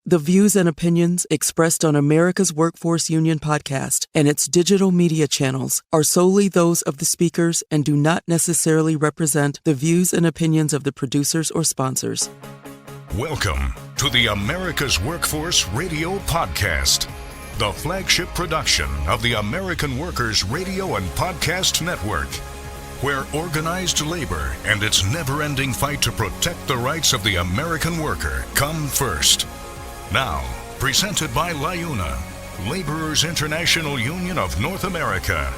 The views and opinions expressed on America's Workforce Union podcast and its digital media channels are solely those of the speakers and do not necessarily represent the views and opinions of the producers or sponsors. Welcome to the America's Workforce Radio Podcast, the flagship production of the American Workers Radio and Podcast Network, where organized labor and its never-ending fight to protect the rights of the American worker come first. Now, presented by LiUNA, Laborers International Union of North America.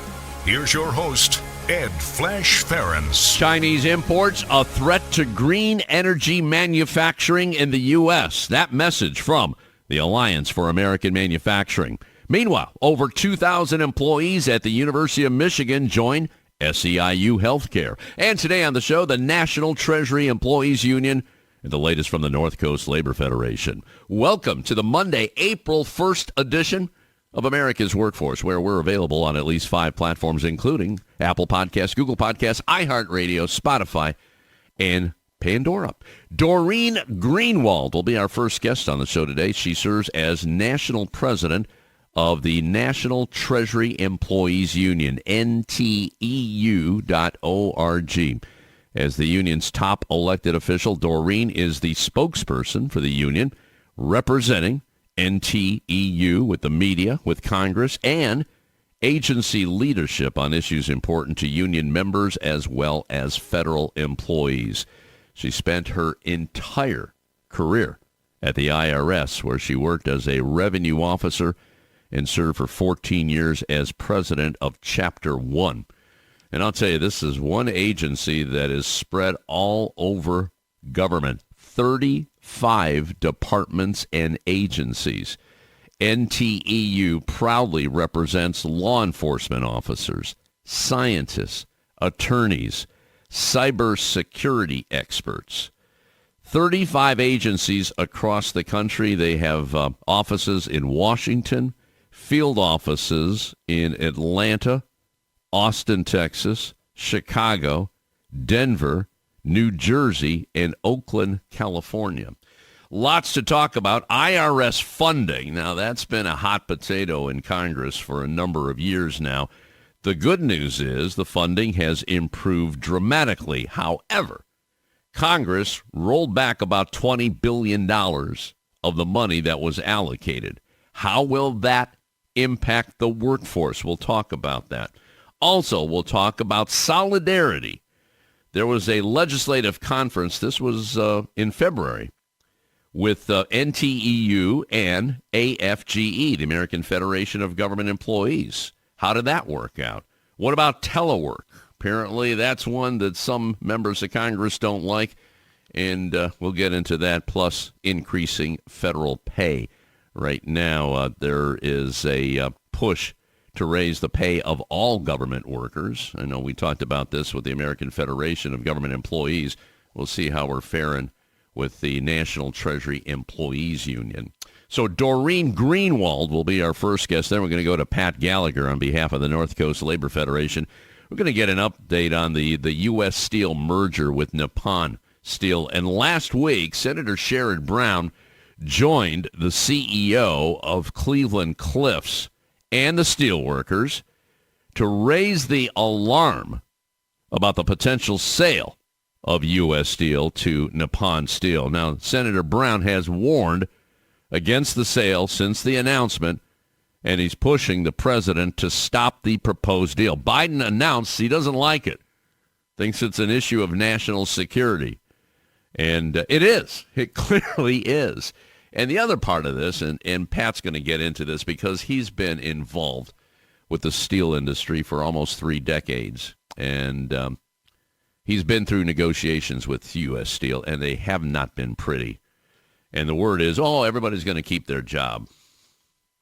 Here's your host, Ed Flash Ferenc. Chinese imports, a threat to green energy manufacturing in the U.S. That message from the Alliance for American Manufacturing. Meanwhile, over 2,000 employees at the University of Michigan join SEIU Healthcare. And today on the show, the National Treasury Employees Union, and the latest from the North Coast Labor Federation. Welcome to the Monday, April 1st edition of America's Workforce, where we're available on at least 5 platforms, including Apple Podcasts, Google Podcasts, iHeartRadio, Spotify, and Pandora. Dorene Greenwald will be our first guest on the show today. She serves as National President of the National Treasury Employees Union, NTEU.org. As the union's top elected official, Doreen is the spokesperson for the union, representing NTEU with the media, with Congress, and agency leadership on issues important to union members as well as federal employees. She spent her entire career at the IRS, where she worked as a revenue officer and served for 14 years as president of Chapter 1. And I'll tell you, this is one agency that is spread all over government. 35 departments and agencies. NTEU proudly represents law enforcement officers, scientists, attorneys, cybersecurity experts. 35 agencies across the country. They have offices in Washington, field offices in Atlanta, Austin, Texas, Chicago, Denver, New Jersey, and Oakland, California. Lots to talk about. IRS funding. Now, that's been a hot potato in Congress for a number of years now. The good news is the funding has improved dramatically. However, Congress rolled back about $20 billion of the money that was allocated. How will that impact the workforce? We'll talk about that. Also, we'll talk about solidarity. There was a legislative conference, this was in February, with NTEU and AFGE, the American Federation of Government Employees. How did that work out? What about telework? Apparently, that's one that some members of Congress don't like, and we'll get into that, plus increasing federal pay. Right now, there is a push to raise the pay of all government workers. I know we talked about this with the American Federation of Government Employees. We'll see how we're faring with the National Treasury Employees Union. So Dorene Greenwald will be our first guest. Then we're going to go to Pat Gallagher on behalf of the North Coast Labor Federation. We're going to get an update on the U.S. Steel merger with Nippon Steel. And last week, Senator Sherrod Brown joined the CEO of Cleveland-Cliffs and the steelworkers to raise the alarm about the potential sale of U.S. Steel to Nippon Steel. Now, Senator Brown has warned against the sale since the announcement, and he's pushing the president to stop the proposed deal. Biden announced he doesn't like it, thinks it's an issue of national security. And it is. It clearly is. And the other part of this, and Pat's going to get into this because he's been involved with the steel industry for almost 3 decades. And he's been through negotiations with U.S. Steel, and they have not been pretty. And the word is, everybody's going to keep their job.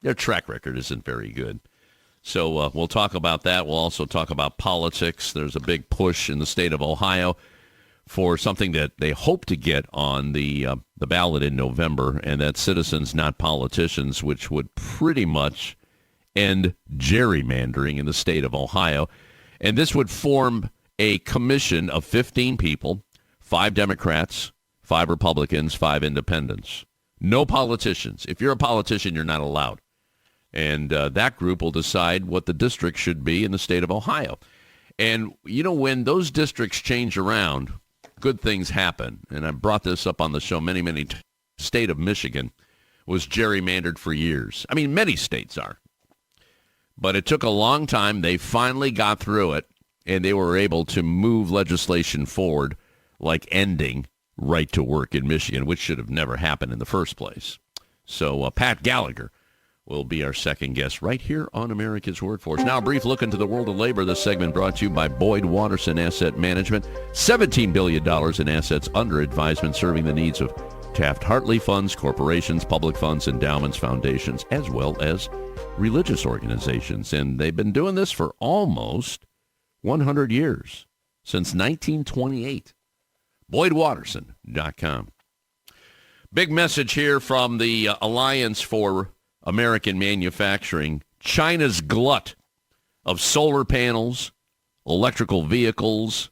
Their track record isn't very good. So we'll talk about that. We'll also talk about politics. There's a big push in the state of Ohio for something that they hope to get on the ballot in November, and that's citizens, not politicians, which would pretty much end gerrymandering in the state of Ohio. And this would form a commission of 15 people, 5 Democrats, 5 Republicans, 5 independents. No politicians. If you're a politician, you're not allowed. And that group will decide what the district should be in the state of Ohio. And, when those districts change around, good things happen. And I brought this up on the show many times. State of Michigan was gerrymandered for years. I mean, many states are. But it took a long time. They finally got through it, and they were able to move legislation forward, like ending right to work in Michigan, which should have never happened in the first place. So Pat Gallagher will be our second guest right here on America's Workforce. Now, a brief look into the world of labor. This segment brought to you by Boyd Watterson Asset Management. $17 billion in assets under advisement, serving the needs of Taft-Hartley funds, corporations, public funds, endowments, foundations, as well as religious organizations. And they've been doing this for almost 100 years, since 1928. BoydWatterson.com. Big message here from the Alliance for American Manufacturing. China's glut of solar panels, electrical vehicles,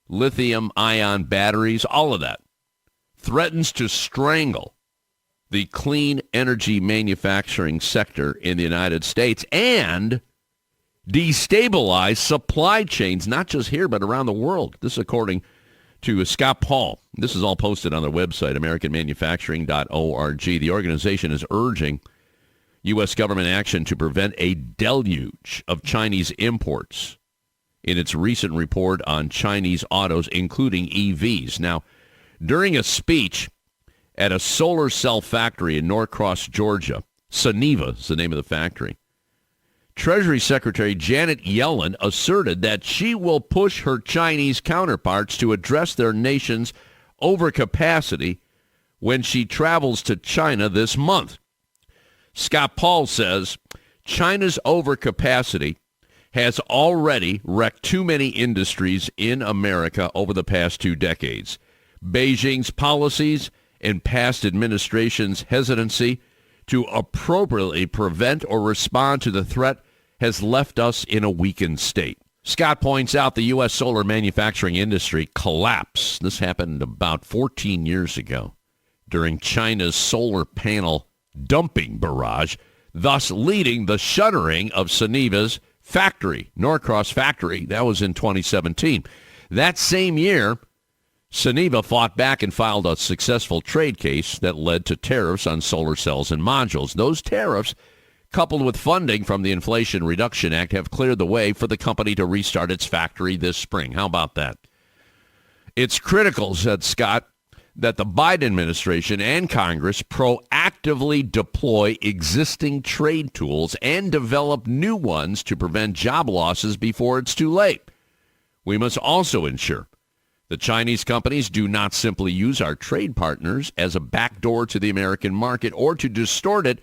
lithium-ion batteries, all of that, threatens to strangle the clean energy manufacturing sector in the United States and destabilize supply chains, not just here, but around the world. This according to Scott Paul. This is all posted on their website, americanmanufacturing.org. The organization is urging U.S. government action to prevent a deluge of Chinese imports in its recent report on Chinese autos, including EVs. Now, during a speech at a solar cell factory in Norcross, Georgia, Suniva is the name of the factory, Treasury Secretary Janet Yellen asserted that she will push her Chinese counterparts to address their nation's overcapacity when she travels to China this month. Scott Paul says China's overcapacity has already wrecked too many industries in America over the past 2 decades. Beijing's policies and past administrations' hesitancy to appropriately prevent or respond to the threat has left us in a weakened state. Scott points out the U.S. solar manufacturing industry collapsed. This happened about 14 years ago during China's solar panel dumping barrage, thus leading the shuttering of Suniva's factory, Norcross factory. That was in 2017. That same year, Suniva fought back and filed a successful trade case that led to tariffs on solar cells and modules. Those tariffs, coupled with funding from the Inflation Reduction Act, have cleared the way for the company to restart its factory this spring. How about that? It's critical, said Scott, that the Biden administration and Congress proactively deploy existing trade tools and develop new ones to prevent job losses before it's too late. We must also ensure the Chinese companies do not simply use our trade partners as a backdoor to the American market or to distort it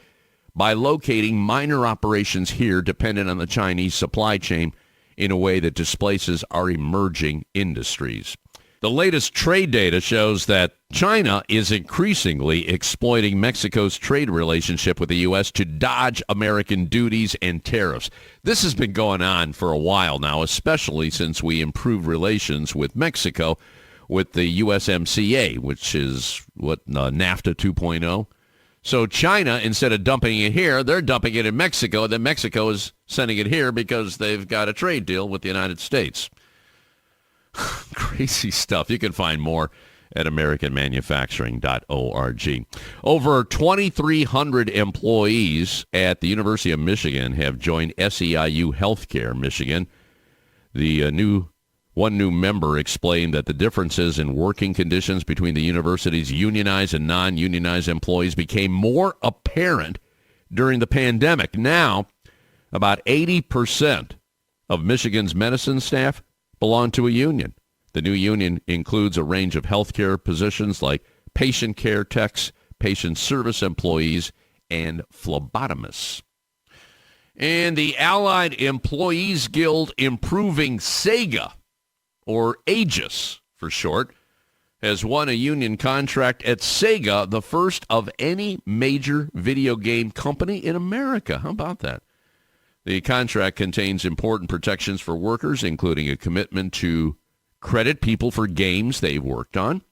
by locating minor operations here dependent on the Chinese supply chain in a way that displaces our emerging industries. The latest trade data shows that China is increasingly exploiting Mexico's trade relationship with the U.S. to dodge American duties and tariffs. This has been going on for a while now, especially since we improved relations with Mexico with the USMCA, which is NAFTA 2.0. So China, instead of dumping it here, they're dumping it in Mexico. Then Mexico is sending it here because they've got a trade deal with the United States. Crazy stuff. You can find more at americanmanufacturing.org. Over 2,300 employees at the University of Michigan have joined SEIU Healthcare Michigan. The one new member explained that the differences in working conditions between the university's unionized and non-unionized employees became more apparent during the pandemic. Now, about 80% of Michigan's medicine staff belong to a union. The new union includes a range of healthcare positions like patient care techs, patient service employees, and phlebotomists. And the Allied Employees Guild Improving Sega, or AGES for short, has won a union contract at Sega, the first of any major video game company in America. How about that? The contract contains important protections for workers, including a commitment to credit people for games they've worked on,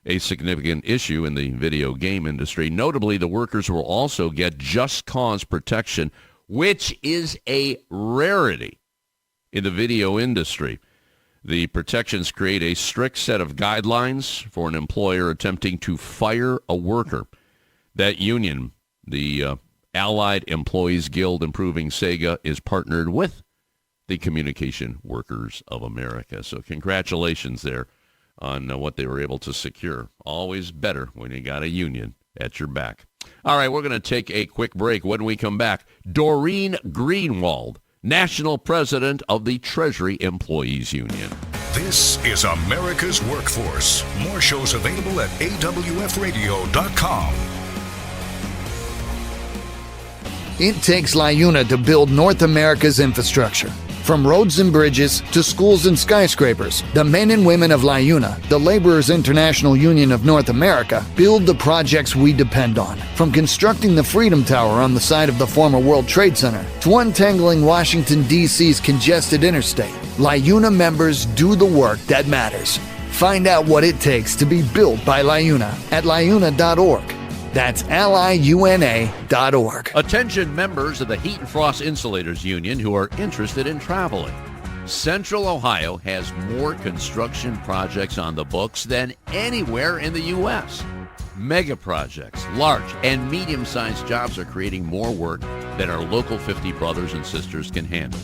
a significant issue in the video game industry. Notably, the workers will also get just cause protection, which is a rarity in the video industry. The protections create a strict set of guidelines for an employer attempting to fire a worker. That union, the Allied Employees Guild Improving Sega, is partnered with the Communication Workers of America. So congratulations there on what they were able to secure. Always better when you got a union at your back. All right, we're going to take a quick break. When we come back, Dorene Greenwald, National President of the Treasury Employees Union. This is America's Workforce. More shows available at awfradio.com. It takes LiUNA to build North America's infrastructure. From roads and bridges to schools and skyscrapers, the men and women of LiUNA, the Laborers International Union of North America, build the projects we depend on. From constructing the Freedom Tower on the site of the former World Trade Center to untangling Washington, D.C.'s congested interstate, LiUNA members do the work that matters. Find out what it takes to be built by LiUNA at liuna.org. That's LiUNA.org. Attention members of the Heat and Frost Insulators Union who are interested in traveling. Central Ohio has more construction projects on the books than anywhere in the U.S. Mega projects, large and medium-sized jobs are creating more work than our local 50 brothers and sisters can handle.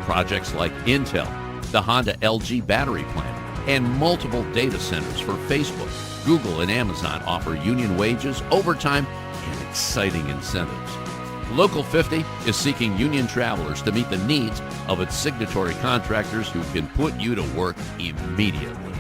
Projects like Intel, the Honda LG battery plant, and multiple data centers for Facebook, Google, and Amazon offer union wages, overtime, and exciting incentives. Local 50 is seeking union travelers to meet the needs of its signatory contractors who can put you to work immediately.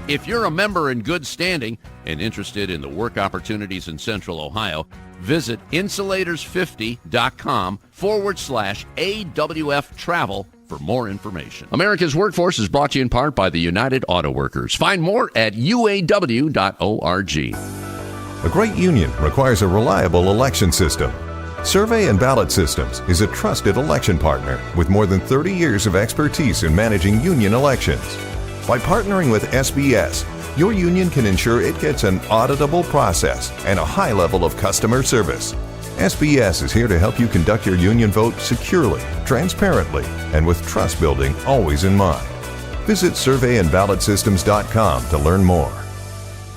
If you're a member in good standing and interested in the work opportunities in Central Ohio, visit insulators50.com/AWF travel for more information. America's Workforce is brought to you in part by the United Auto Workers. Find more at uaw.org. A great union requires a reliable election system. Survey and Ballot Systems is a trusted election partner with more than 30 years of expertise in managing union elections. By partnering with SBS, your union can ensure it gets an auditable process and a high level of customer service. SBS is here to help you conduct your union vote securely, transparently, and with trust building always in mind. Visit surveyandballotsystems.com to learn more.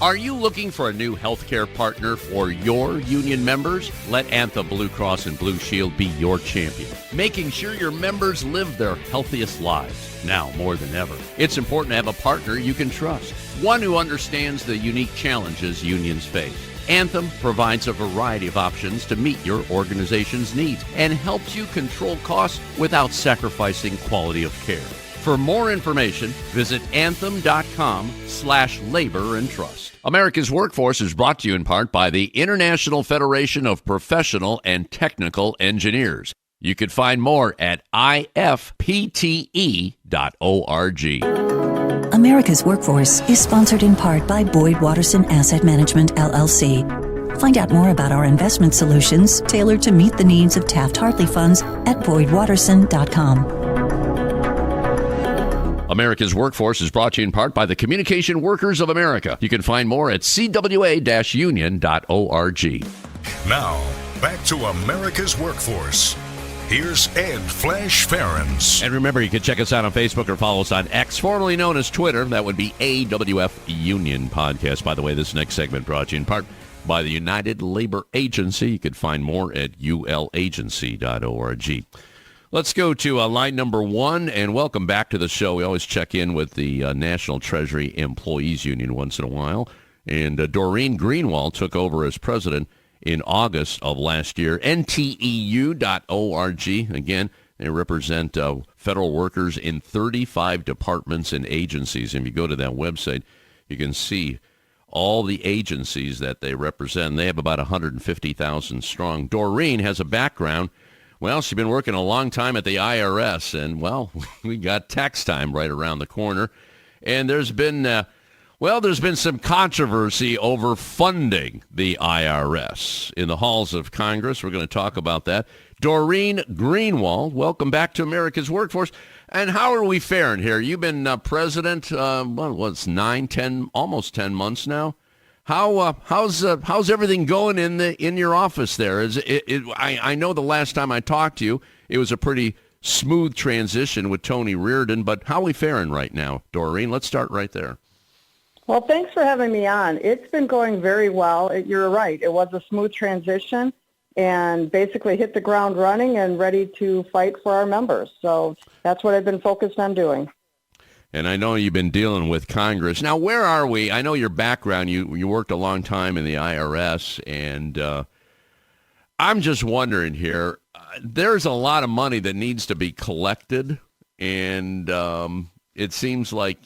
Are you looking for a new healthcare partner for your union members? Let Anthem Blue Cross and Blue Shield be your champion, making sure your members live their healthiest lives. Now more than ever, it's important to have a partner you can trust, one who understands the unique challenges unions face. Anthem provides a variety of options to meet your organization's needs and helps you control costs without sacrificing quality of care. For more information, visit anthem.com/labor and trust. America's Workforce is brought to you in part by the International Federation of Professional and Technical Engineers. You can find more at ifpte.org. America's Workforce is sponsored in part by Boyd Watterson Asset Management, LLC. Find out more about our investment solutions tailored to meet the needs of Taft-Hartley funds at boydwatterson.com. America's Workforce is brought to you in part by the Communication Workers of America. You can find more at cwa-union.org. Now, back to America's Workforce. Here's Ed Flash Ferenc. And remember, you can check us out on Facebook or follow us on X, formerly known as Twitter. That would be AWF Union Podcast. By the way, this next segment brought to you in part by the United Labor Agency. You can find more at ulagency.org. Let's go to line number one, and welcome back to the show. We always check in with the National Treasury Employees Union once in a while. And Dorene Greenwald took over as president in August of last year. NTEU.org. Again, they represent federal workers in 35 departments and agencies. And if you go to that website, you can see all the agencies that they represent. They have about 150,000 strong. Doreen has a background. Well, she's been working a long time at the IRS, and, well, we got tax time right around the corner. And there's been some controversy over funding the IRS in the halls of Congress. We're going to talk about that. Dorene Greenwald, welcome back to America's Workforce. And how are we faring here? You've been president, almost 10 months now. How's everything going in your office there? I know the last time I talked to you, it was a pretty smooth transition with Tony Reardon, but how are we faring right now, Doreen? Let's start right there. Well, thanks for having me on. It's been going very well. You're right. It was a smooth transition and basically hit the ground running and ready to fight for our members. So that's what I've been focused on doing. And I know you've been dealing with Congress. Now, where are we? I know your background. You worked a long time in the IRS, and I'm just wondering here, there's a lot of money that needs to be collected, and it seems like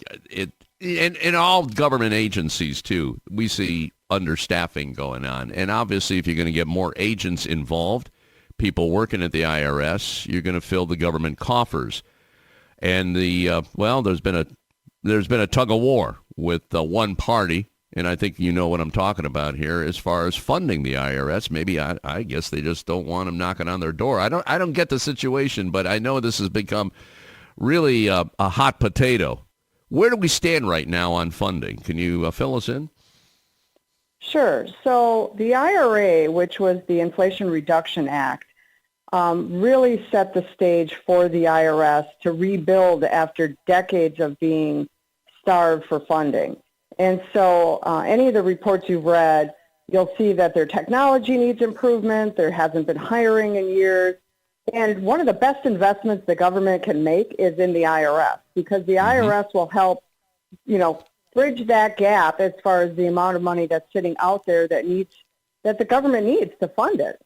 in all government agencies, too, we see understaffing going on. And obviously, if you're going to get more agents involved, people working at the IRS, you're going to fill the government coffers. And there's been a tug of war with one party, and I think you know what I'm talking about here as far as funding the IRS. Maybe I guess they just don't want them knocking on their door. I don't get the situation, but I know this has become really a hot potato. Where do we stand right now on funding? Can you fill us in? Sure. So the IRA, which was the Inflation Reduction Act, really set the stage for the IRS to rebuild after decades of being starved for funding. And so any of the reports you've read, you'll see that their technology needs improvement. There hasn't been hiring in years. And one of the best investments the government can make is in the IRS, because the IRS will help, bridge that gap as far as the amount of money that's sitting out there that the government needs to fund it.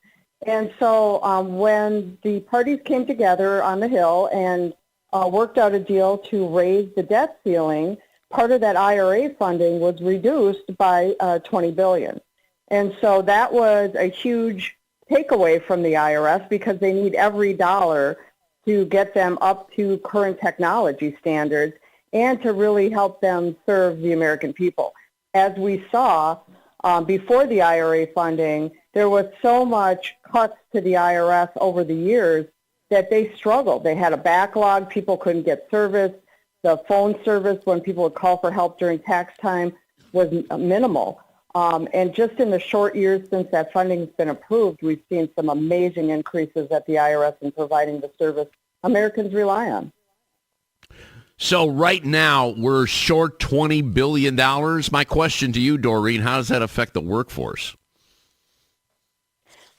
And so when the parties came together on the Hill and worked out a deal to raise the debt ceiling, part of that IRA funding was reduced by $20 billion. And so that was a huge takeaway from the IRS, because they need every dollar to get them up to current technology standards and to really help them serve the American people. As we saw before the IRA funding, there was so much cuts to the IRS over the years that they struggled. They had a backlog. People couldn't get service. The phone service when people would call for help during tax time was minimal. And just in the short years since that funding has been approved, we've seen some amazing increases at the IRS in providing the service Americans rely on. So right now, we're short $20 billion. My question to you, Doreen, how does that affect the workforce?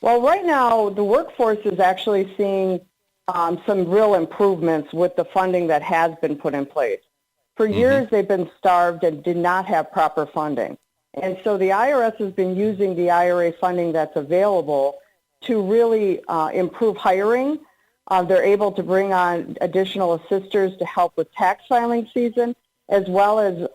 Well, right now, the workforce is actually seeing some real improvements with the funding that has been put in place. For years, they've been starved and did not have proper funding. And so the IRS has been using the IRA funding that's available to really improve hiring. They're able to bring on additional assisters to help with tax filing season, as well as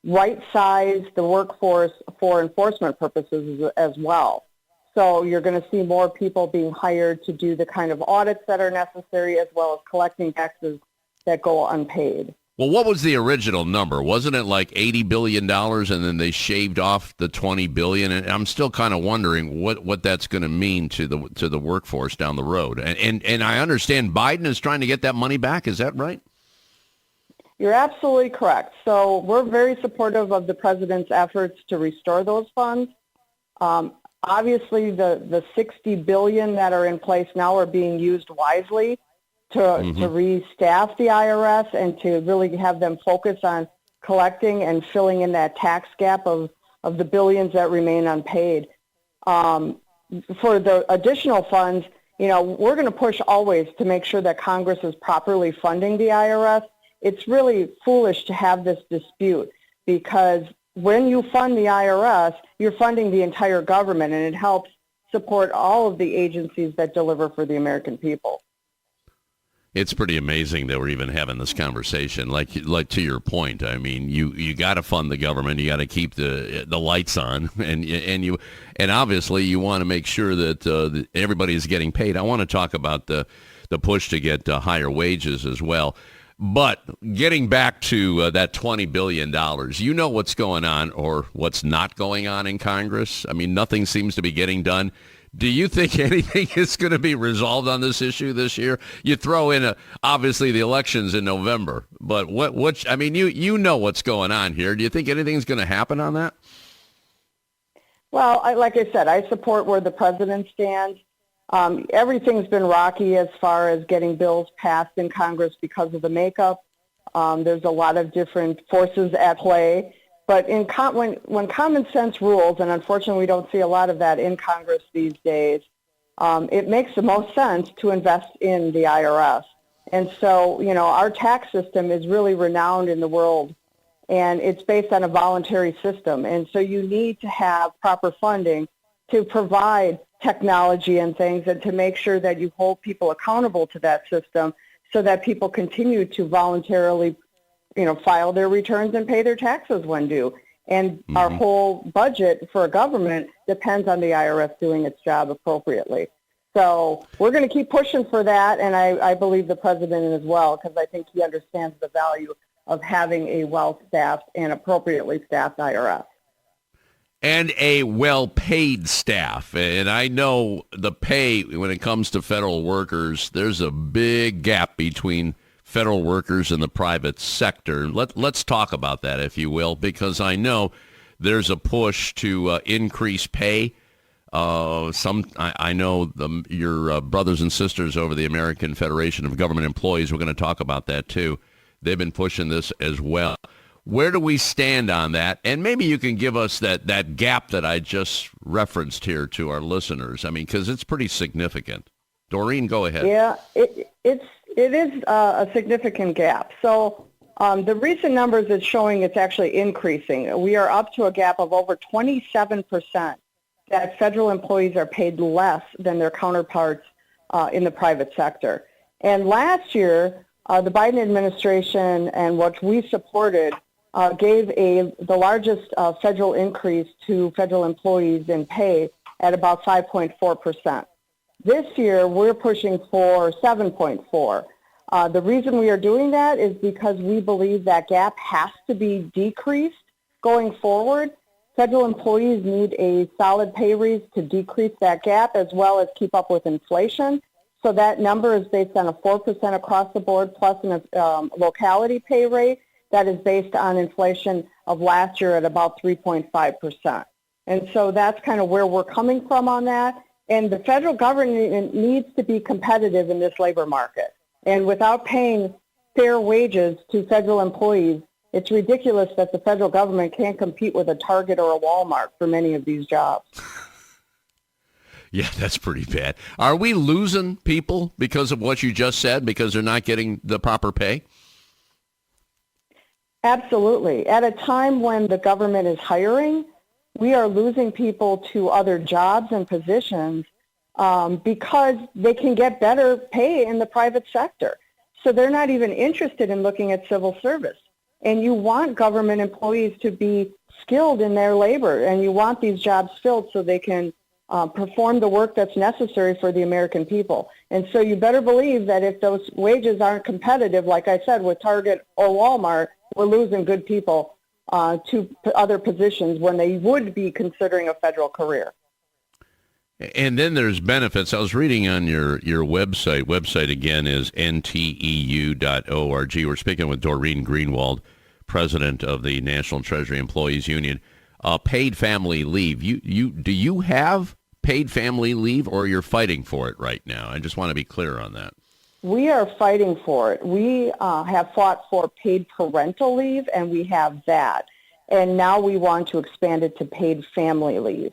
right-size the workforce for enforcement purposes as well. So you're going to see more people being hired to do the kind of audits that are necessary, as well as collecting taxes that go unpaid. Well, what was the original number? Wasn't it like $80 billion and then they shaved off the $20 billion? And I'm still kind of wondering what that's going to mean to the workforce down the road. And I understand Biden is trying to get that money back. Is that right? You're absolutely correct. So we're very supportive of the president's efforts to restore those funds. Obviously, the $60 billion that are in place now are being used wisely to restaff the IRS and to really have them focus on collecting and filling in that tax gap of the billions that remain unpaid. For the additional funds, we're going to push always to make sure that Congress is properly funding the IRS. It's really foolish to have this dispute, because when you fund the IRS, you're funding the entire government, and it helps support all of the agencies that deliver for the American people. It's pretty amazing that we're even having this conversation. Like to your point, I mean, you got to fund the government. You got to keep the lights on, and obviously you want to make sure that everybody is getting paid. I want to talk about the push to get higher wages as well. But getting back to that $20 billion, you know what's going on or what's not going on in Congress. I mean, nothing seems to be getting done. Do you think anything is going to be resolved on this issue this year? You throw in, obviously, the elections in November. But you know what's going on here. Do you think anything's going to happen on that? Well, like I said, I support where the president stands. Everything's been rocky as far as getting bills passed in Congress because of the makeup. There's a lot of different forces at play. But when common sense rules, and unfortunately we don't see a lot of that in Congress these days, it makes the most sense to invest in the IRS. And so, our tax system is really renowned in the world, and it's based on a voluntary system. And so you need to have proper funding to provide technology and things, and to make sure that you hold people accountable to that system so that people continue to voluntarily, file their returns and pay their taxes when due. And our whole budget for a government depends on the IRS doing its job appropriately. So we're going to keep pushing for that, and I believe the president as well, because I think he understands the value of having a well-staffed and appropriately staffed IRS. And a well-paid staff. And I know the pay, when it comes to federal workers, there's a big gap between federal workers and the private sector. Let's talk about that, if you will, because I know there's a push to increase pay. I know your brothers and sisters over the American Federation of Government Employees, we're going to talk about that too. They've been pushing this as well. Where do we stand on that? And maybe you can give us that gap that I just referenced here to our listeners. I mean, because it's pretty significant. Doreen, go ahead. Yeah, it is a significant gap. So the recent numbers is showing it's actually increasing. We are up to a gap of over 27% that federal employees are paid less than their counterparts in the private sector. And last year, the Biden administration, and what we supported, gave the largest federal increase to federal employees in pay at about 5.4%. This year, we're pushing for 7.4%. The reason we are doing that is because we believe that gap has to be decreased going forward. Federal employees need a solid pay raise to decrease that gap, as well as keep up with inflation. So that number is based on a 4% across the board, plus a locality pay rate that is based on inflation of last year at about 3.5%. And so that's kind of where we're coming from on that. And the federal government needs to be competitive in this labor market. And without paying fair wages to federal employees, it's ridiculous that the federal government can't compete with a Target or a Walmart for many of these jobs. Yeah, that's pretty bad. Are we losing people because of what you just said, because they're not getting the proper pay? Absolutely. At a time when the government is hiring, we are losing people to other jobs and positions because they can get better pay in the private sector. So they're not even interested in looking at civil service. And you want government employees to be skilled in their labor, and you want these jobs filled so they can perform the work that's necessary for the American people. And so you better believe that if those wages aren't competitive, like I said, with Target or Walmart, we're losing good people to other positions when they would be considering a federal career. And then there's benefits. I was reading on your website. Website again is NTEU.org. We're speaking with Dorene Greenwald, president of the National Treasury Employees Union. Paid family leave. Do you have paid family leave, or you're fighting for it right now? I just want to be clear on that. We are fighting for it. We have fought for paid parental leave, and we have that. And now we want to expand it to paid family leave.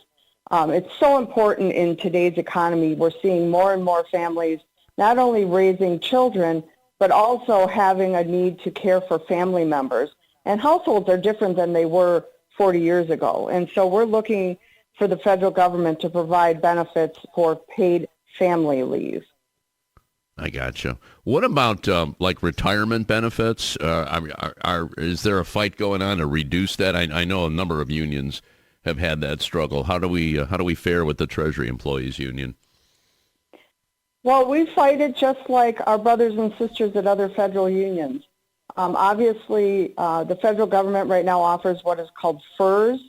It's so important in today's economy. We're seeing more and more families not only raising children, but also having a need to care for family members. And households are different than they were 40 years ago. And so we're looking for the federal government to provide benefits for paid family leave. I gotcha. What about like retirement benefits? Is there a fight going on to reduce that? I know a number of unions have had that struggle. How do we fare with the Treasury Employees Union? Well, we fight it just like our brothers and sisters at other federal unions. Obviously, the federal government right now offers what is called FERS.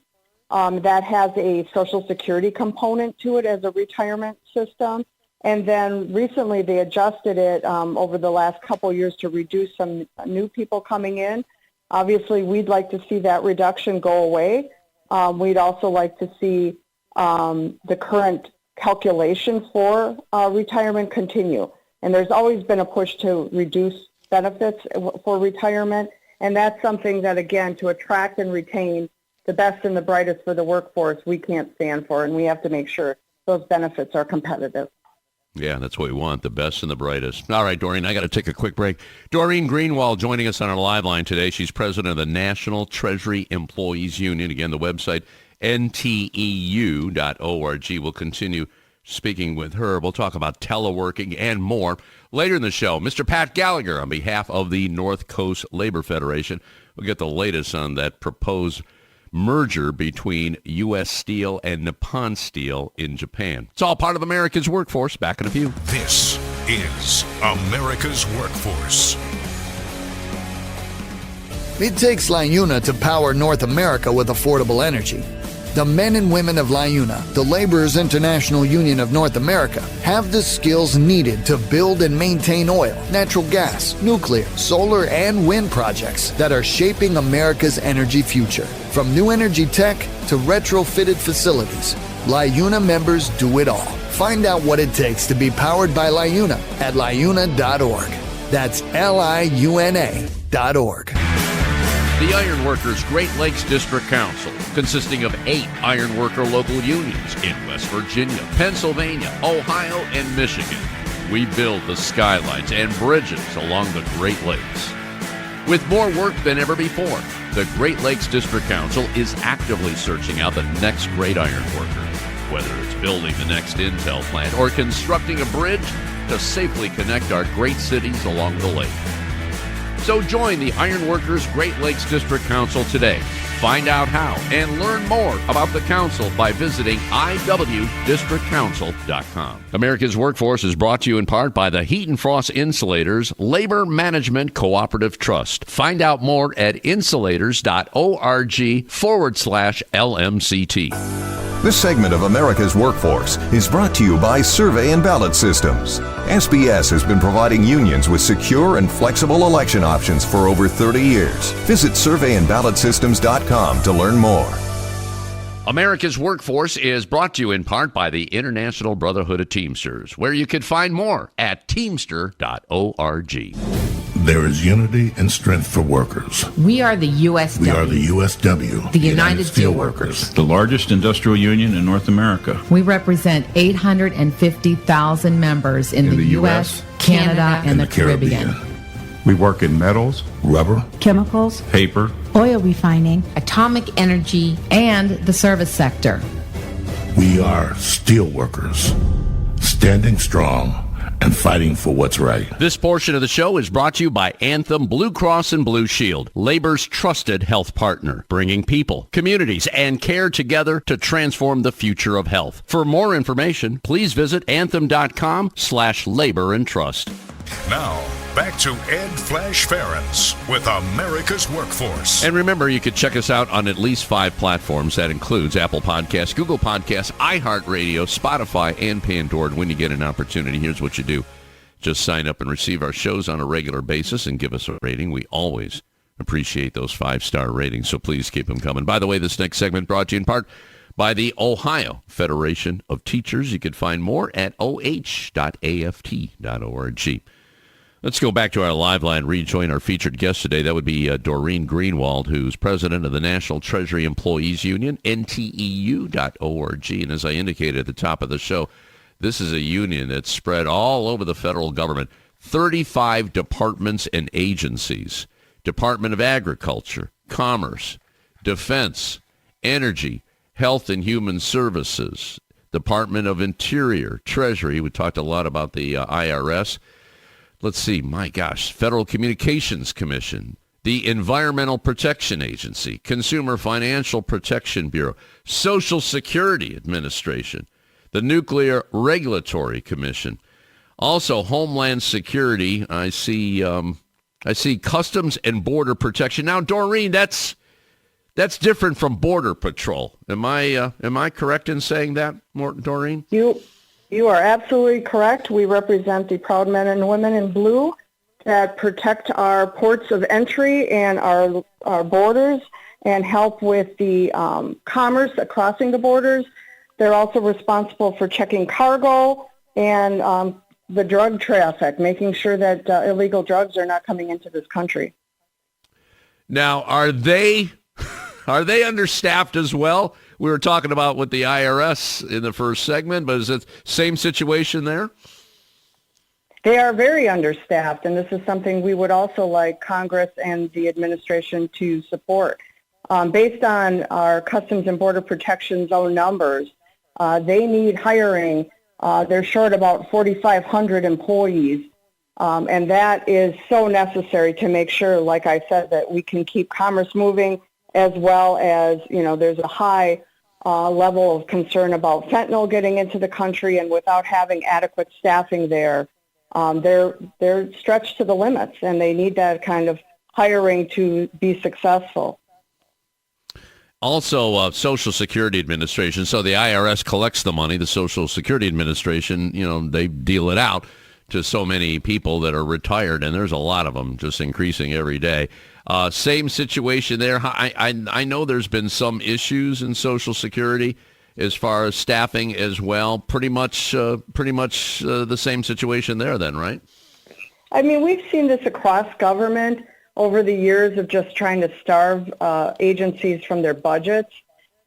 That has a Social Security component to it as a retirement system. And then recently they adjusted it over the last couple years to reduce some new people coming in. Obviously, we'd like to see that reduction go away. We'd also like to see the current calculation for retirement continue. And there's always been a push to reduce benefits for retirement. And that's something that, again, to attract and retain the best and the brightest for the workforce, we can't stand for. And we have to make sure those benefits are competitive. Yeah, that's what we want, the best and the brightest. All right, Doreen, I got to take a quick break. Dorene Greenwald joining us on our live line today. She's president of the National Treasury Employees Union. Again, the website, NTEU.org. We'll continue speaking with her. We'll talk about teleworking and more later in the show. Mr. Pat Gallagher, on behalf of the North Coast Labor Federation, we'll get the latest on that proposed merger between U.S. Steel and Nippon Steel in Japan. It's all part of America's Workforce. Back in a few. This is America's Workforce. It takes LiUNA to power North America with affordable energy. The men and women of LiUNA, the Laborers International Union of North America, have the skills needed to build and maintain oil, natural gas, nuclear, solar, and wind projects that are shaping America's energy future. From new energy tech to retrofitted facilities, LiUNA members do it all. Find out what it takes to be powered by LiUNA at LiUNA.org. That's LiUNA.org. The Iron Workers Great Lakes District Council, consisting of 8 iron worker local unions in West Virginia, Pennsylvania, Ohio, and Michigan. We build the skylines and bridges along the Great Lakes. With more work than ever before, the Great Lakes District Council is actively searching out the next great iron worker, whether it's building the next Intel plant or constructing a bridge to safely connect our great cities along the lake. So join the Iron Workers Great Lakes District Council today. Find out how and learn more about the council by visiting iwdistrictcouncil.com. America's Workforce is brought to you in part by the Heat and Frost Insulators Labor Management Cooperative Trust. Find out more at insulators.org/LMCT. This segment of America's Workforce is brought to you by Survey and Ballot Systems. SBS has been providing unions with secure and flexible election options for over 30 years. Visit surveyandballotsystems.com to learn more. America's Workforce is brought to you in part by the International Brotherhood of Teamsters, where you can find more at teamster.org. There is unity and strength for workers. We are the USW. We are the USW. The United Steelworkers. The largest industrial union in North America. We represent 850,000 members in the U.S., Canada, and the Caribbean. We work in metals, rubber, chemicals, paper, oil refining, atomic energy, and the service sector. We are steelworkers, standing strong and fighting for what's right. This portion of the show is brought to you by Anthem Blue Cross and Blue Shield, Labor's trusted health partner, bringing people, communities, and care together to transform the future of health. For more information, please visit anthem.com/labor and trust. Now, back to Ed Flash Ferenc with America's Workforce. And remember, you can check us out on at least 5 platforms. That includes Apple Podcasts, Google Podcasts, iHeartRadio, Spotify, and Pandora. And when you get an opportunity, here's what you do. Just sign up and receive our shows on a regular basis and give us a rating. We always appreciate those 5-star ratings, so please keep them coming. By the way, this next segment brought to you in part by the Ohio Federation of Teachers. You can find more at oh.aft.org. Let's go back to our live line, rejoin our featured guest today. That would be Dorene Greenwald, who's president of the National Treasury Employees Union, NTEU.org. And as I indicated at the top of the show, this is a union that's spread all over the federal government, 35 departments and agencies, Department of Agriculture, Commerce, Defense, Energy, Health and Human Services, Department of Interior, Treasury. We talked a lot about the IRS. Let's see, my gosh, Federal Communications Commission, the Environmental Protection Agency, Consumer Financial Protection Bureau, Social Security Administration, the Nuclear Regulatory Commission, also Homeland Security. I see Customs and Border Protection. Now, Doreen, that's different from Border Patrol. Am I correct in saying that, Doreen? You are absolutely correct. We represent the proud men and women in blue that protect our ports of entry and our borders and help with the commerce crossing the borders. They're also responsible for checking cargo and the drug traffic, making sure that illegal drugs are not coming into this country. Now, are they understaffed as well? We were talking about with the IRS in the first segment, but is it same situation there? They are very understaffed, and this is something we would also like Congress and the administration to support. Based on our Customs and Border Protection's own numbers, they need hiring. They're short about 4,500 employees, and that is so necessary to make sure, like I said, that we can keep commerce moving, as well as, there's a high level of concern about fentanyl getting into the country, and without having adequate staffing there, they're stretched to the limits, and they need that kind of hiring to be successful. Also, Social Security Administration. So the IRS collects the money. The Social Security Administration, they deal it out to so many people that are retired, and there's a lot of them, just increasing every day. Same situation there. I know there's been some issues in Social Security as far as staffing as well. Pretty much the same situation there then, right? I mean, we've seen this across government over the years of just trying to starve agencies from their budgets.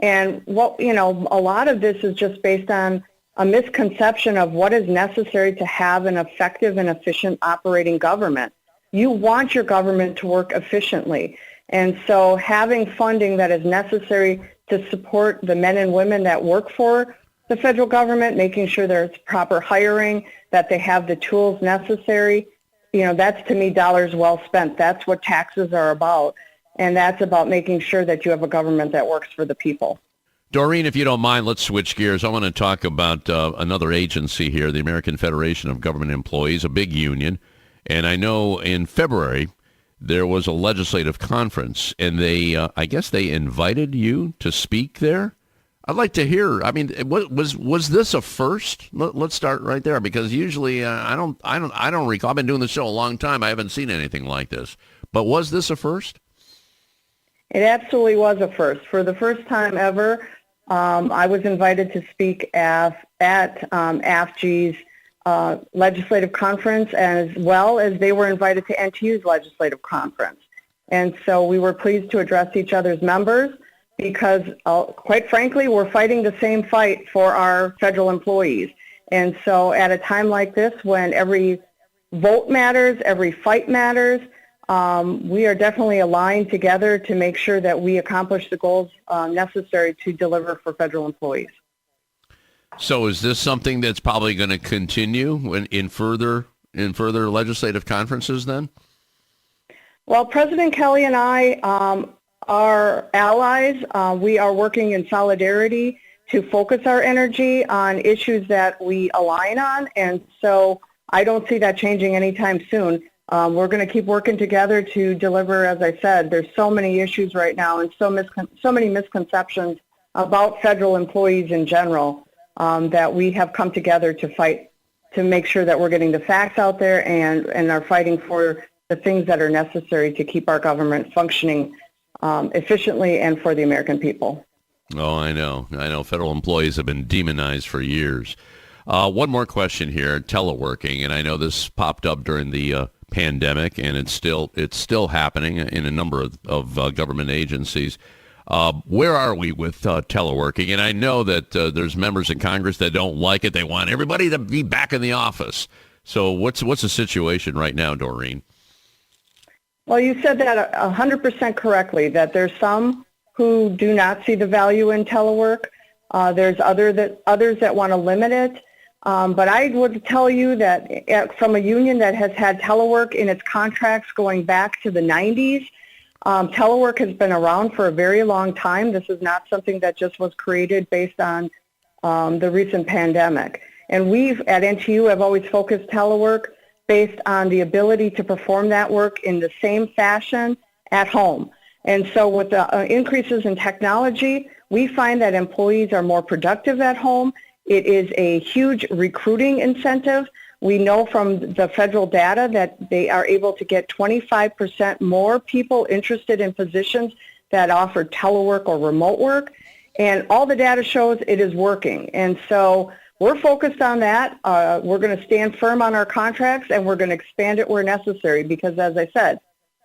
And a lot of this is just based on a misconception of what is necessary to have an effective and efficient operating government. You want your government to work efficiently. And so having funding that is necessary to support the men and women that work for the federal government, making sure there's proper hiring, that they have the tools necessary, that's to me dollars well spent. That's what taxes are about. And that's about making sure that you have a government that works for the people. Doreen, if you don't mind, let's switch gears. I want to talk about another agency here, the American Federation of Government Employees, a big union. And I know in February there was a legislative conference, and I guess they invited you to speak there. I'd like to hear. I mean, was this a first? Let's start right there, because usually I don't recall. I've been doing the show a long time. I haven't seen anything like this. But was this a first? It absolutely was a first. For the first time ever, I was invited to speak at AFGE's legislative conference, as well as they were invited to NTEU's legislative conference. And so we were pleased to address each other's members, because quite frankly, we're fighting the same fight for our federal employees. And so at a time like this, when every vote matters, every fight matters, we are definitely aligned together to make sure that we accomplish the goals necessary to deliver for federal employees. So is this something that's probably going to continue in further legislative conferences then? Well, President Kelly and I are allies. We are working in solidarity to focus our energy on issues that we align on, and so I don't see that changing anytime soon. We're going to keep working together to deliver. As I said, there's so many issues right now, and so many misconceptions about federal employees in general, that we have come together to fight, to make sure that we're getting the facts out there and are fighting for the things that are necessary to keep our government functioning efficiently and for the American people. Oh, I know. Federal employees have been demonized for years. One more question here, teleworking, and I know this popped up during the pandemic, and it's still happening in a number of government agencies. Where are we with teleworking? And I know that there's members in Congress that don't like it. They want everybody to be back in the office. So what's the situation right now, Doreen? Well, you said that 100% correctly, that there's some who do not see the value in telework. There's others that want to limit it. But I would tell you that from a union that has had telework in its contracts going back to the 90s, telework has been around for a very long time. This is not something that just was created based on the recent pandemic. And we've, at NTEU, have always focused telework based on the ability to perform that work in the same fashion at home. And so with the increases in technology, we find that employees are more productive at home. It is a huge recruiting incentive. We know from the federal data that they are able to get 25% more people interested in positions that offer telework or remote work. And all the data shows it is working. And so we're focused on that. We're going to stand firm on our contracts, and we're going to expand it where necessary because, as I said,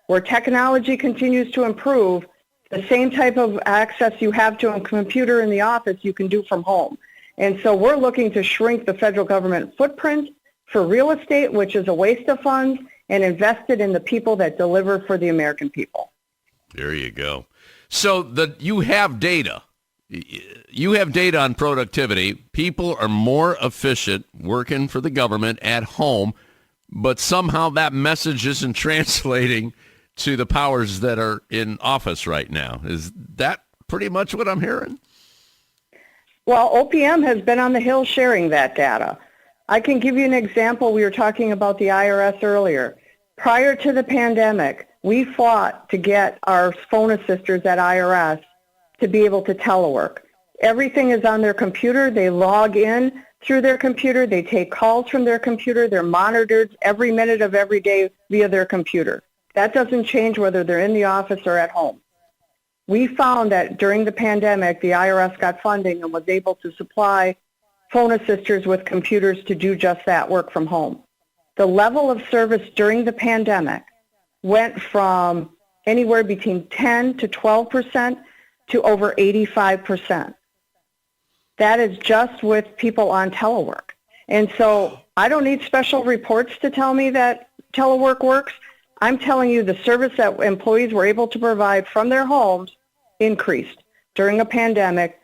where technology continues to improve, the same type of access you have to a computer in the office you can do from home. And so we're looking to shrink the federal government footprint for real estate, which is a waste of funds, and invest it in the people that deliver for the American people. There you go. So you have data. You have data on productivity. People are more efficient working for the government at home, but somehow that message isn't translating to the powers that are in office right now. Is that pretty much what I'm hearing? Well, OPM has been on the Hill sharing that data. I can give you an example. We were talking about the IRS earlier. Prior to the pandemic, we fought to get our phone assisters at IRS to be able to telework. Everything is on their computer. They log in through their computer. They take calls from their computer. They're monitored every minute of every day via their computer. That doesn't change whether they're in the office or at home. We found that during the pandemic, the IRS got funding and was able to supply phone assisters with computers to do just that, work from home. The level of service during the pandemic went from anywhere between 10 to 12% to over 85%. That is just with people on telework. And so I don't need special reports to tell me that telework works. I'm telling you the service that employees were able to provide from their homes increased during a pandemic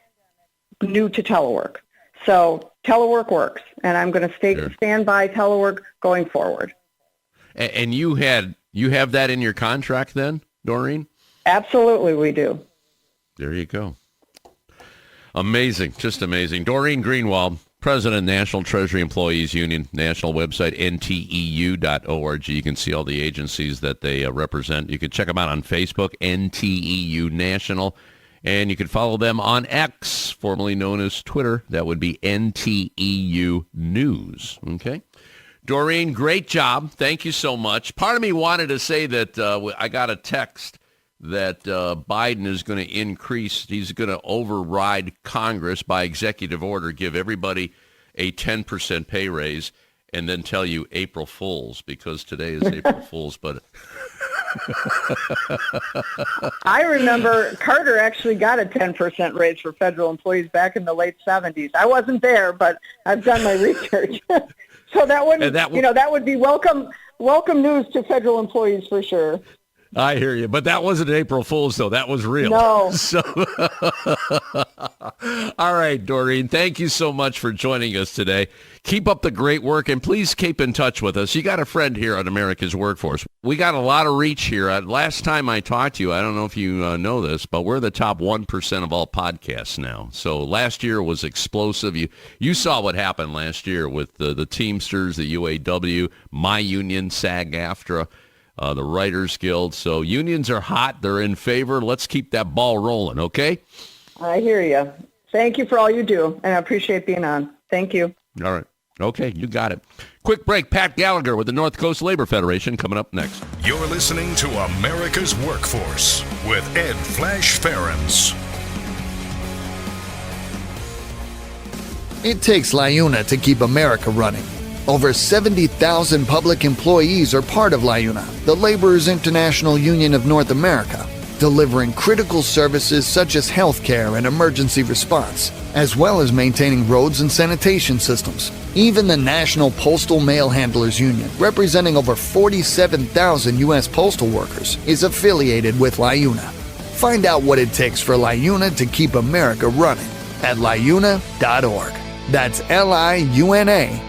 due to telework. So telework works, and I'm going to stand by telework going forward. And you have that in your contract then, Doreen? Absolutely, we do. There you go. Amazing, just amazing. Dorene Greenwald, President, National Treasury Employees Union, national website, NTEU.org. You can see all the agencies that they represent. You can check them out on Facebook, NTEU National, and you can follow them on X, formerly known as Twitter. That would be NTEU News. Okay? Doreen, great job. Thank you so much. Part of me wanted to say that I got a text that Biden is going to increase, he's going to override Congress by executive order, give everybody a 10% pay raise, and then tell you April Fools, because today is April Fools. But I remember Carter actually got a 10% raise for federal employees back in the late 70s. I wasn't there, but I've done my research. So that would be welcome news to federal employees for sure. I hear you, but that wasn't April Fool's, though. That was real. No. So, all right, Doreen, thank you so much for joining us today. Keep up the great work, and please keep in touch with us. You got a friend here on America's Workforce. We got a lot of reach here. Last time I talked to you, I don't know if you know this, but we're the top 1% of all podcasts now. So last year was explosive. You saw what happened last year with the Teamsters, the UAW, my union, SAG-AFTRA. The Writers Guild. So unions are hot. They're in favor. Let's keep that ball rolling, okay? I hear you. Thank you for all you do, and I appreciate being on. Thank you. All right. Okay, you got it. Quick break. Pat Gallagher with the North Coast Labor Federation coming up next. You're listening to America's Workforce with Ed Flash Ferenc. It takes LiUNA to keep America running. Over 70,000 public employees are part of LiUNA, the Laborers International Union of North America, delivering critical services such as healthcare and emergency response, as well as maintaining roads and sanitation systems. Even the National Postal Mail Handlers Union, representing over 47,000 U.S. postal workers, is affiliated with LiUNA. Find out what it takes for LiUNA to keep America running at LiUNA.org. That's LiUNA.org.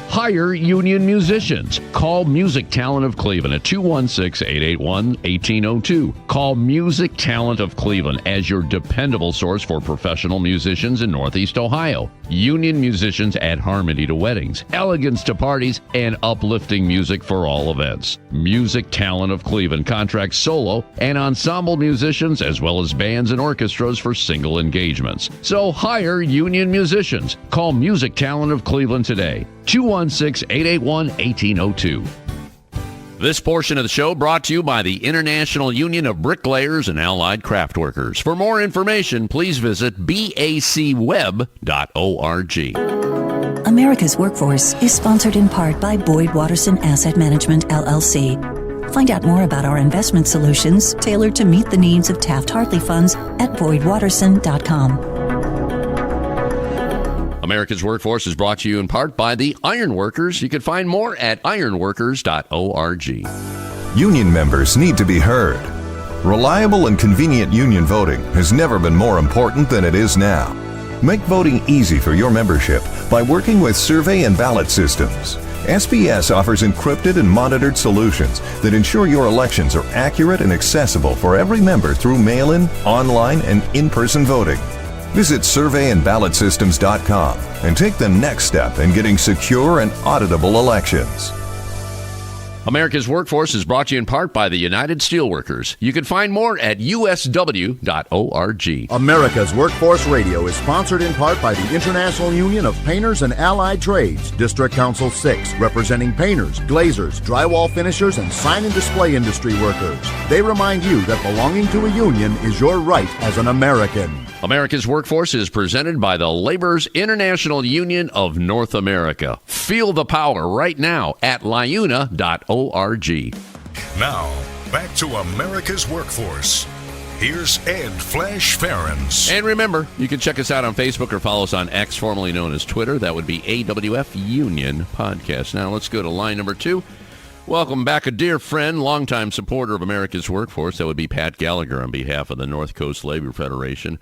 Hire union musicians. Call Music Talent of Cleveland at 216-881-1802. Call Music Talent of Cleveland as your dependable source for professional musicians in Northeast Ohio. Union musicians add harmony to weddings, elegance to parties, and uplifting music for all events. Music Talent of Cleveland contracts solo and ensemble musicians as well as bands and orchestras for single engagements. So hire union musicians. Call Music Talent of Cleveland today. 216-881-1802. This portion of the show brought to you by the International Union of Bricklayers and Allied Craftworkers. For more information, please visit bacweb.org. America's Workforce is sponsored in part by Boyd Watterson Asset Management, LLC. Find out more about our investment solutions tailored to meet the needs of Taft-Hartley funds at boydwatterson.com. America's Workforce is brought to you in part by the Ironworkers. You can find more at ironworkers.org. Union members need to be heard. Reliable and convenient union voting has never been more important than it is now. Make voting easy for your membership by working with survey and ballot systems. SBS offers encrypted and monitored solutions that ensure your elections are accurate and accessible for every member through mail-in, online, and in-person voting. Visit surveyandballotsystems.com and take the next step in getting secure and auditable elections. America's Workforce is brought to you in part by the United Steelworkers. You can find more at usw.org. America's Workforce Radio is sponsored in part by the International Union of Painters and Allied Trades, District Council 6, representing painters, glazers, drywall finishers, and sign and display industry workers. They remind you that belonging to a union is your right as an American. America's Workforce is presented by the Laborers International Union of North America. Feel the power right now at LiUNA.org. Now, back to America's Workforce. Here's Ed Flash Ferenc. And remember, you can check us out on Facebook or follow us on X, formerly known as Twitter. That would be AWF Union Podcast. Now let's go to line number 2. Welcome back, a dear friend, longtime supporter of America's Workforce. That would be Pat Gallagher on behalf of the North Coast Labor Federation.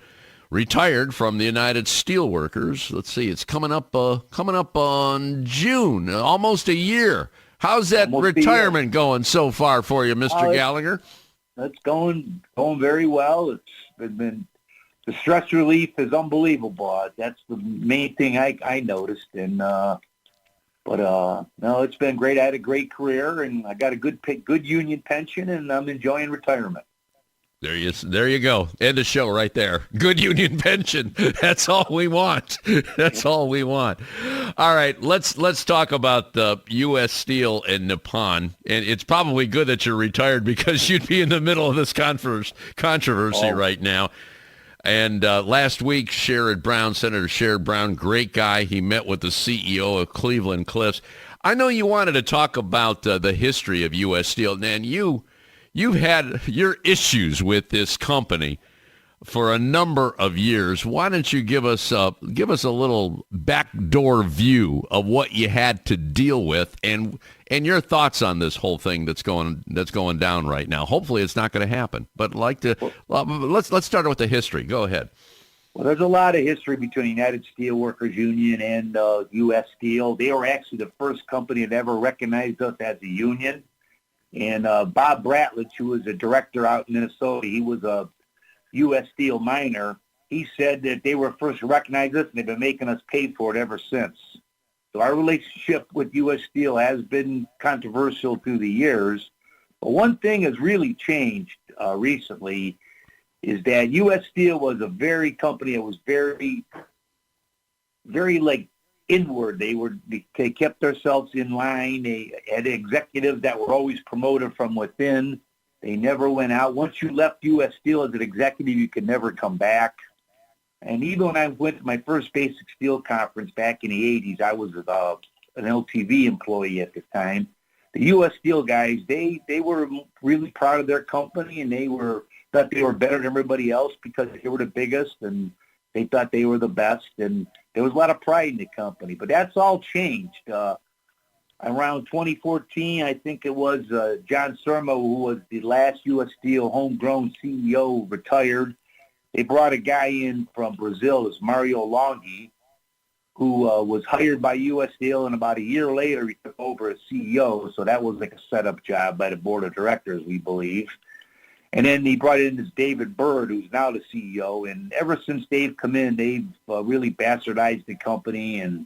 Retired from the United Steelworkers. Let's see, it's coming up on June, almost a year. How's that retirement going so far for you, Mr. Gallagher? It's going very well. It's been the stress relief is unbelievable. That's the main thing I noticed. And no, it's been great. I had a great career, and I got a good union pension, and I'm enjoying retirement. There you go. End the show right there. Good union pension. That's all we want. That's all we want. All right, let's talk about the U.S. Steel and Nippon. And it's probably good that you're retired because you'd be in the middle of this controversy right now. And last week, Senator Sherrod Brown, great guy. He met with the CEO of Cleveland Cliffs. I know you wanted to talk about the history of U.S. Steel. And You've had your issues with this company for a number of years. Why don't you give us a little backdoor view of what you had to deal with and your thoughts on this whole thing that's going down right now? Hopefully, it's not going to happen. But let's start with the history. Go ahead. Well, there's a lot of history between the United Steelworkers Union and U.S. Steel. They were actually the first company that ever recognized us as a union. And Bob Bratlich, who was a director out in Minnesota, he was a U.S. Steel miner. He said that they were first to recognize us, and they've been making us pay for it ever since. So our relationship with U.S. Steel has been controversial through the years. But one thing has really changed recently is that U.S. Steel was a very company that was very, very inward. They kept themselves in line. They had executives that were always promoted from within. They never went out. Once you left U.S. Steel as an executive, you could never come back. And even when I went to my first Basic Steel conference back in the 80s, I was an LTV employee at the time. The U.S. Steel guys, they were really proud of their company, and they thought they were better than everybody else because they were the biggest, and they thought they were the best, and there was a lot of pride in the company. But that's all changed. Around 2014, I think it was, John Surma, who was the last U.S. Steel homegrown CEO, retired. They brought a guy in from Brazil, it's Mario Longhi, who was hired by U.S. Steel, and about a year later he took over as CEO. So that was like a setup job by the board of directors, we believe. And then he brought in this David Bird, who's now the CEO. And ever since they've come in, they've really bastardized the company, and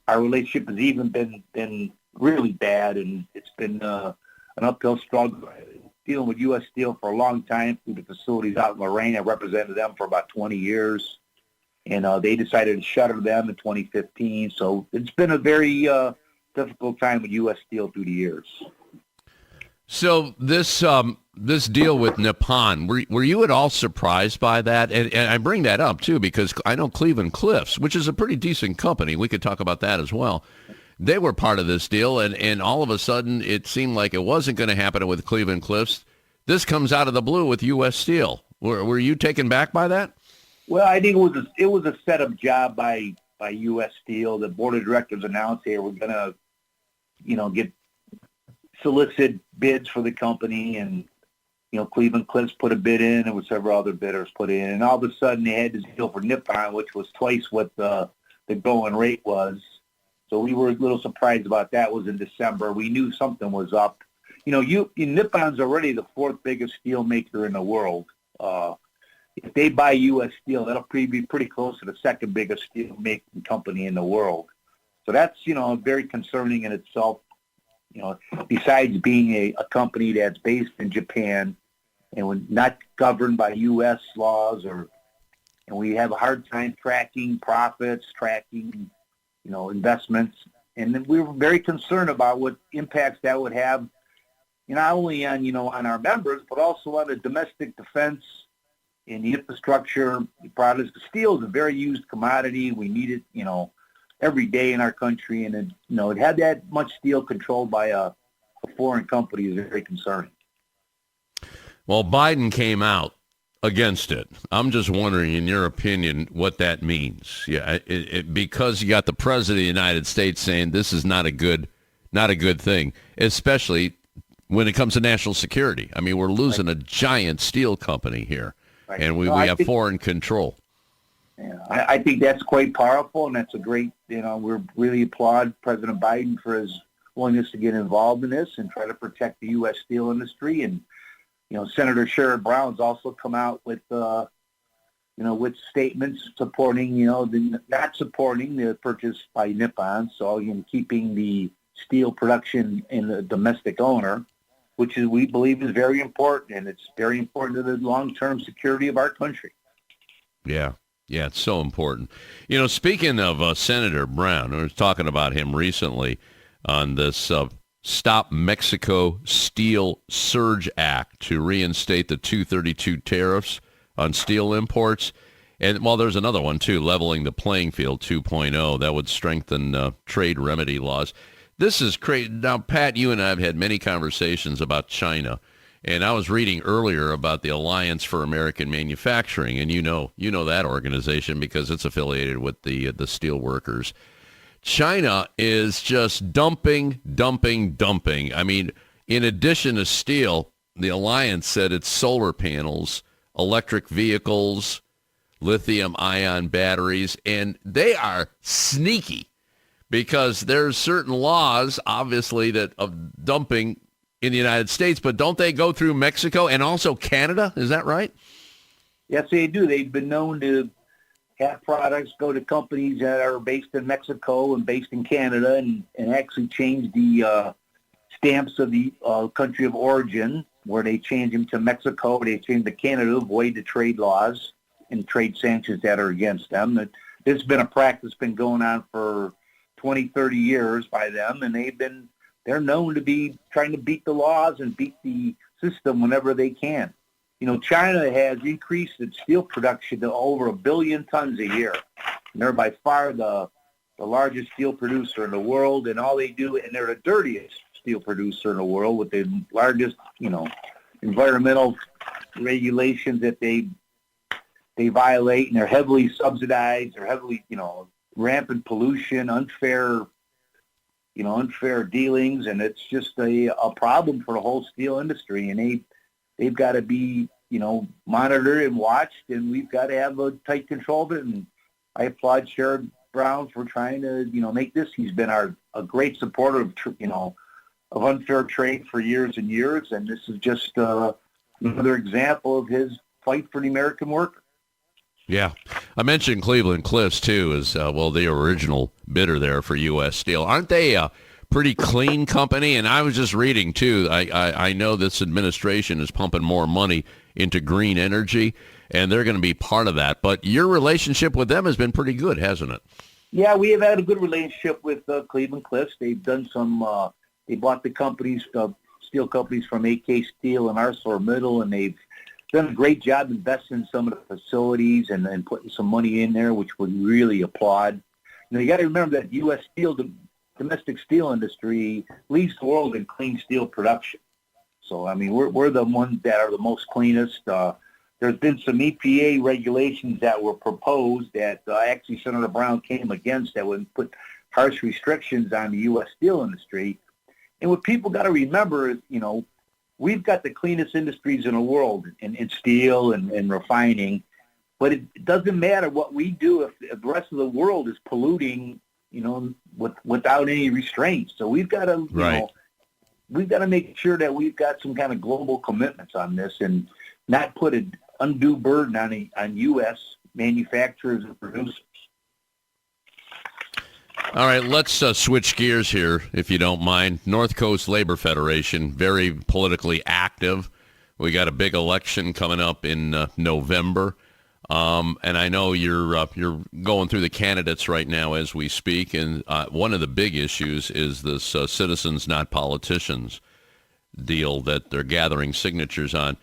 our relationship has even been really bad, and it's been an uphill struggle. Dealing with U.S. Steel for a long time through the facilities out in Lorraine. I represented them for about 20 years, and they decided to shutter them in 2015. So it's been a very difficult time with U.S. Steel through the years. So this deal with Nippon, were you at all surprised by that? And I bring that up, too, because I know Cleveland-Cliffs, which is a pretty decent company. We could talk about that as well. They were part of this deal, and all of a sudden it seemed like it wasn't going to happen with Cleveland-Cliffs. This comes out of the blue with U.S. Steel. Were you taken back by that? Well, I think it was a set-up job by U.S. Steel. The board of directors announced, hey, we're going to, get solicit bids for the company, and Cleveland-Cliffs put a bid in, and with several other bidders put in, and all of a sudden they had this deal for Nippon, which was twice what the going rate was. So we were a little surprised about that. It was in December. We knew something was up. Nippon's already the fourth biggest steel maker in the world. If they buy U.S. Steel, that'll be pretty close to the second biggest steel making company in the world. So that's, very concerning in itself. Besides being a company that's based in Japan and not governed by U.S. laws, and we have a hard time tracking profits, tracking, investments. And then we were very concerned about what impacts that would have, not only on, on our members, but also on the domestic defense and the infrastructure products. Steel is a very used commodity. We need it, every day in our country. And, it had that much steel controlled by a foreign company is very concerning. Well, Biden came out against it. I'm just wondering, in your opinion, what that means. Yeah, because you got the president of the United States saying this is not a good thing, especially when it comes to national security. I mean, we're losing a giant steel company here, and we have foreign control. Yeah, I think that's quite powerful, and that's a great, we really applaud President Biden for his willingness to get involved in this and try to protect the U.S. steel industry. And, Senator Sherrod Brown's also come out with, with statements supporting, not supporting the purchase by Nippon, so keeping the steel production in the domestic owner, which we believe is very important, and it's very important to the long-term security of our country. Yeah. Yeah, it's so important. Speaking of Senator Brown, I was talking about him recently on this Stop Mexico Steel Surge Act to reinstate the 232 tariffs on steel imports. And, there's another one, too, Leveling the Playing Field 2.0. That would strengthen trade remedy laws. This is crazy. Now, Pat, you and I have had many conversations about China. And I was reading earlier about the Alliance for American Manufacturing, and you know that organization because it's affiliated with the steel workers. China is just dumping. I mean, in addition to steel, the Alliance said it's solar panels, electric vehicles, lithium-ion batteries, and they are sneaky because there's certain laws, obviously, that of dumping in the United States, but don't they go through Mexico and also Canada? Is that right? Yes, they do. They've been known to have products go to companies that are based in Mexico and based in Canada and actually change the stamps of the country of origin, where they change them to Mexico, they change to Canada to avoid the trade laws and trade sanctions that are against them. This has been a practice been going on for 20, 30 years by them, and they're known to be trying to beat the laws and beat the system whenever they can. China has increased its steel production to over 1 billion tons a year. And they're by far the largest steel producer in the world, and all they do, and they're the dirtiest steel producer in the world with the largest, environmental regulations that they violate, and they're heavily subsidized. They're heavily, rampant pollution, unfair dealings, and it's just a problem for the whole steel industry. And they've got to be, monitored and watched, and we've got to have a tight control of it. And I applaud Sherrod Brown for trying to, make this. He's been a great supporter of, of unfair trade for years and years, and this is just another example of his fight for the American worker. Yeah. I mentioned Cleveland-Cliffs, too, as, the original bidder there for U.S. Steel. Aren't they a pretty clean company? And I was just reading, too, I know this administration is pumping more money into green energy, and they're going to be part of that. But your relationship with them has been pretty good, hasn't it? Yeah, we have had a good relationship with Cleveland-Cliffs. They've done some, they bought the company's steel companies from AK Steel and ArcelorMittal, and they've done a great job investing in some of the facilities and putting some money in there, which we really applaud. You got to remember that U.S. steel, the domestic steel industry, leads the world in clean steel production. So, I mean, we're the ones that are the most cleanest. There's been some EPA regulations that were proposed that actually Senator Brown came against that would put harsh restrictions on the U.S. steel industry. And what people got to remember is, we've got the cleanest industries in the world in steel and refining, but it doesn't matter what we do if the rest of the world is polluting, without any restraints. So we've got to, we've got to make sure that we've got some kind of global commitments on this and not put an undue burden on U.S. manufacturers and producers. All right, let's switch gears here, if you don't mind. North Coast Labor Federation, very politically active. We got a big election coming up in November, and I know you're going through the candidates right now as we speak. And one of the big issues is this citizens, not politicians deal that they're gathering signatures on.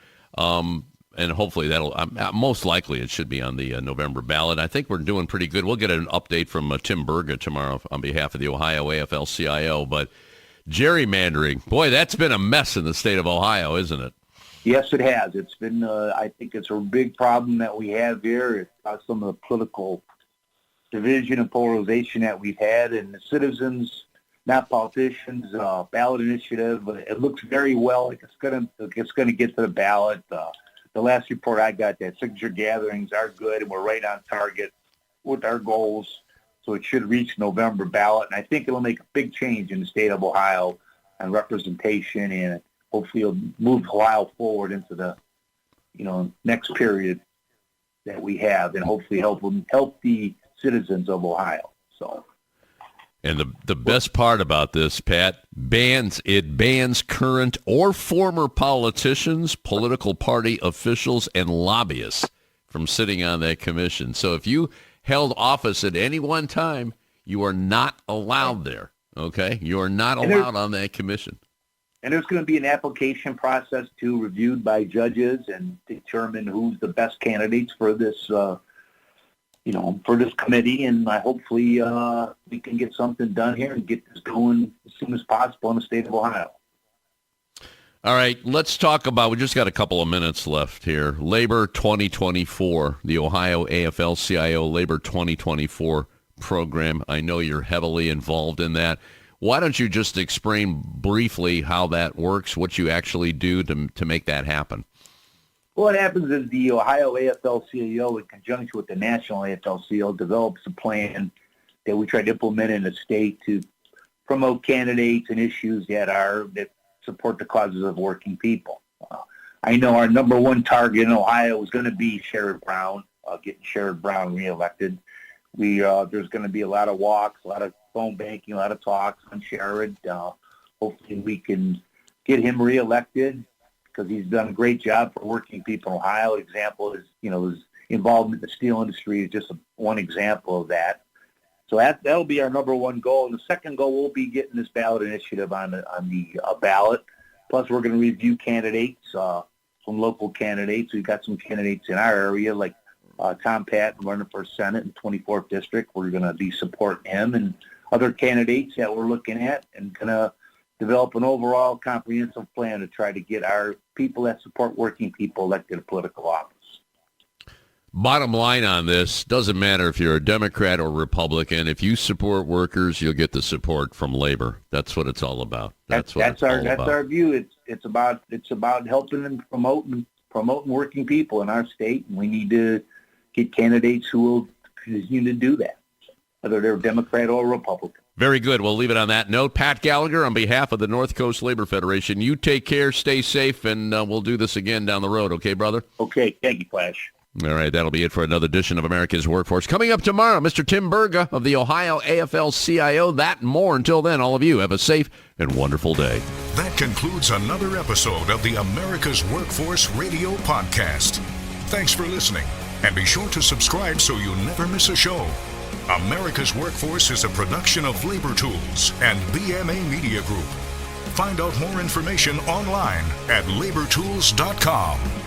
And hopefully that'll, most likely it should be on the November ballot. I think we're doing pretty good. We'll get an update from Tim Berga tomorrow on behalf of the Ohio AFL-CIO. But gerrymandering, boy, that's been a mess in the state of Ohio, isn't it? Yes, it has. It's been, I think it's a big problem that we have here. It's some of the political division and polarization that we've had. And the citizens, not politicians, ballot initiative, it looks very well like it's going to get to the ballot. The last report I got, that signature gatherings are good, and we're right on target with our goals. So it should reach November ballot, and I think it'll make a big change in the state of Ohio on representation, and hopefully it'll move Ohio forward into the, next period that we have, and hopefully help the citizens of Ohio. So. And the best part about this, Pat, bans current or former politicians, political party officials, and lobbyists from sitting on that commission. So if you held office at any one time, you are not allowed there, okay? You are not allowed on that commission. And there's going to be an application process, too, reviewed by judges and determine who's the best candidates for this for this committee, and hopefully we can get something done here and get this going as soon as possible in the state of Ohio. All right, let's talk about, we just got a couple of minutes left here, Labor 2024, the Ohio AFL-CIO Labor 2024 program. I know you're heavily involved in that. Why don't you just explain briefly how that works, what you actually do to make that happen? Well, what happens is the Ohio AFL-CIO, in conjunction with the National AFL-CIO, develops a plan that we try to implement in the state to promote candidates and issues that support the causes of working people. I know our number one target in Ohio is going to be Sherrod Brown, getting Sherrod Brown reelected. There's going to be a lot of walks, a lot of phone banking, a lot of talks on Sherrod. Hopefully we can get him reelected, because he's done a great job for working people in Ohio. Example is, his involvement in the steel industry is just one example of that. So that'll be our number one goal. And the second goal will be getting this ballot initiative on the ballot. Plus, we're going to review candidates, some local candidates. We've got some candidates in our area, like Tom Patton running for Senate in 24th District. We're going to be supporting him, and other candidates that we're looking at, and going to develop an overall comprehensive plan to try to get our people that support working people elected to political office. Bottom line on this, doesn't matter if you're a Democrat or Republican. If you support workers, you'll get the support from labor. That's what it's all about. That's our view. It's about helping and promoting working people in our state, and we need to get candidates who will continue to do that, whether they're Democrat or Republican. Very good. We'll leave it on that note. Pat Gallagher, on behalf of the North Coast Labor Federation, you take care, stay safe, and we'll do this again down the road. Okay, brother? Okay. Thank you, Flash. All right, that'll be it for another edition of America's Workforce. Coming up tomorrow, Mr. Tim Berga of the Ohio AFL-CIO. That and more. Until then, all of you have a safe and wonderful day. That concludes another episode of the America's Workforce Radio Podcast. Thanks for listening, and be sure to subscribe so you never miss a show. America's Workforce is a production of Labor Tools and BMA Media Group. Find out more information online at labortools.com.